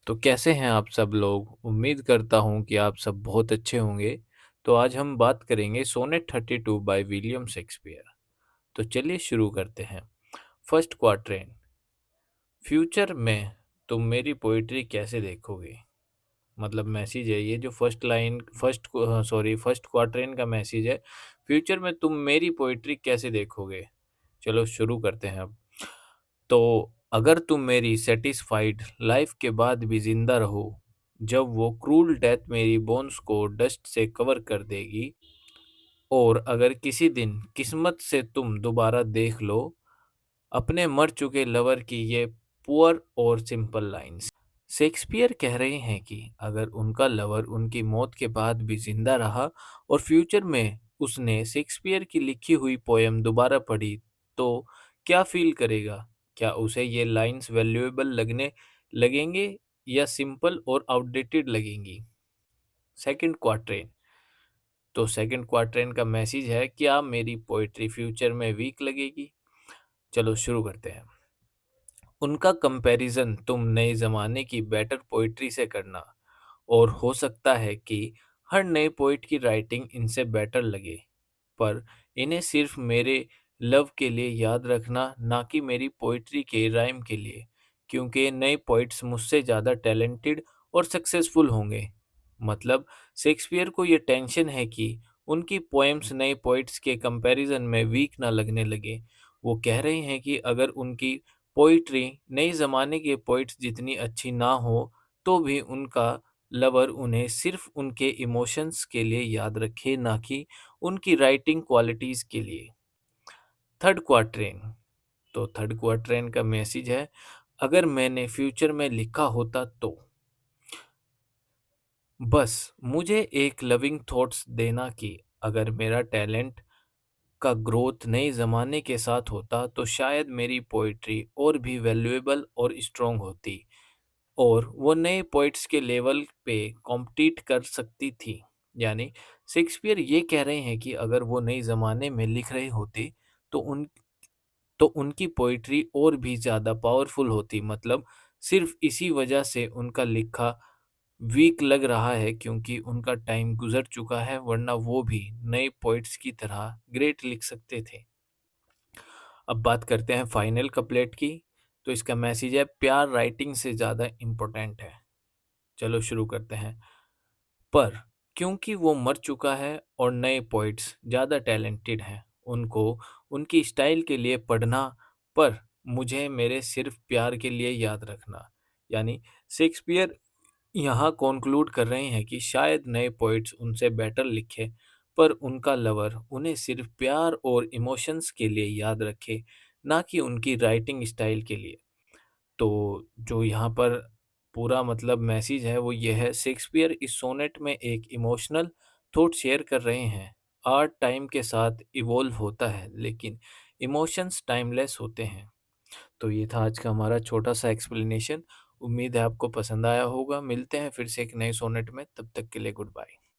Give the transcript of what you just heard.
तो कैसे हैं आप सब लोग? उम्मीद करता हूँ कि आप सब बहुत अच्छे होंगे। तो आज हम बात करेंगे सोनेट 32 बाय विलियम शेक्सपियर। तो चलिए शुरू करते हैं। फर्स्ट क्वार्टेन। फ्यूचर में तुम मेरी पोइट्री कैसे देखोगे? मतलब मैसेज है ये जो फर्स्ट लाइन फर्स्ट क्वार्टेन का मैसेज है। फ्यूचर में तुम मेरी पोइट्री कैसे देखोगे? चलो शुरू करते हैं अब। तो अगर तुम मेरी सेटिस्फाइड लाइफ के बाद भी जिंदा रहो, जब वो क्रूल डेथ मेरी बोन्स को डस्ट से कवर कर देगी, और अगर किसी दिन किस्मत से तुम दोबारा देख लो अपने मर चुके लवर की ये पुअर और सिंपल लाइंस। शेक्सपियर कह रहे हैं कि अगर उनका लवर उनकी मौत के बाद भी जिंदा रहा और फ्यूचर में उसने शेक्सपियर की लिखी हुई पोयम दोबारा पढ़ी, तो क्या फील करेगा? क्या उसे ये लाइंस वैल्यूएबल लगने लगेंगे या सिंपल और आउटडेटेड लगेंगी? सेकंड क्वार्टेन। तो सेकंड क्वार्टेन का मैसेज है, क्या मेरी पोएट्री फ्यूचर में वीक लगेगी? चलो शुरू करते हैं। उनका कंपैरिजन तुम नए ज़माने की बेटर पोइट्री से करना, और हो सकता है कि हर नए पोइट की राइटिंग इनसे बेटर लगे, पर इन्हें सिर्फ मेरे लव के लिए याद रखना, ना कि मेरी पोइट्री के राइम के लिए, क्योंकि नए पोइट्स मुझसे ज़्यादा टैलेंटेड और सक्सेसफुल होंगे। मतलब शेक्सपियर को ये टेंशन है कि उनकी पोएम्स नए पोइट्स के कंपैरिजन में वीक ना लगने लगे। वो कह रहे हैं कि अगर उनकी पोइट्री नए ज़माने के पोइट्स जितनी अच्छी ना हो, तो भी उनका लवर उन्हें सिर्फ उनके इमोशंस के लिए याद रखे, ना कि उनकी राइटिंग क्वालिटीज़ के लिए। थर्ड क्वार्टेन। तो थर्ड क्वार्टेन का मैसेज है, अगर मैंने फ्यूचर में लिखा होता तो बस मुझे एक लविंग थॉट्स देना कि अगर मेरा टैलेंट का ग्रोथ नए ज़माने के साथ होता तो शायद मेरी पोइट्री और भी वैल्यूएबल और स्ट्रॉन्ग होती, और वो नए पोइट्स के लेवल पे कॉम्पीट कर सकती थी। यानी शेक्सपियर ये कह रहे हैं कि अगर वो नए ज़माने में लिख रहे होते तो उनकी पोइट्री और भी ज़्यादा पावरफुल होती। मतलब सिर्फ इसी वजह से उनका लिखा वीक लग रहा है क्योंकि उनका टाइम गुजर चुका है, वरना वो भी नए पोइट्स की तरह ग्रेट लिख सकते थे। अब बात करते हैं फाइनल कपलेट की। तो इसका मैसेज है, प्यार राइटिंग से ज़्यादा इम्पोर्टेंट है। चलो शुरू करते हैं। पर क्योंकि वो मर चुका है और नए पोइट्स ज़्यादा टैलेंटेड हैं, उनको उनकी स्टाइल के लिए पढ़ना, पर मुझे मेरे सिर्फ प्यार के लिए याद रखना। यानी शेक्सपियर यहाँ कॉन्क्लूड कर रहे हैं कि शायद नए पोइट्स उनसे बेटर लिखे, पर उनका लवर उन्हें सिर्फ प्यार और इमोशंस के लिए याद रखे, ना कि उनकी राइटिंग स्टाइल के लिए। तो जो यहाँ पर पूरा मतलब मैसेज है वो ये है, शेक्सपियर इस सोनेट में एक इमोशनल थॉट शेयर कर रहे हैं। आर्ट टाइम के साथ इवॉल्व होता है, लेकिन इमोशंस टाइमलेस होते हैं। तो ये था आज का हमारा छोटा सा एक्सप्लेनेशन। उम्मीद है आपको पसंद आया होगा। मिलते हैं फिर से एक नए सोनेट में, तब तक के लिए गुड बाय।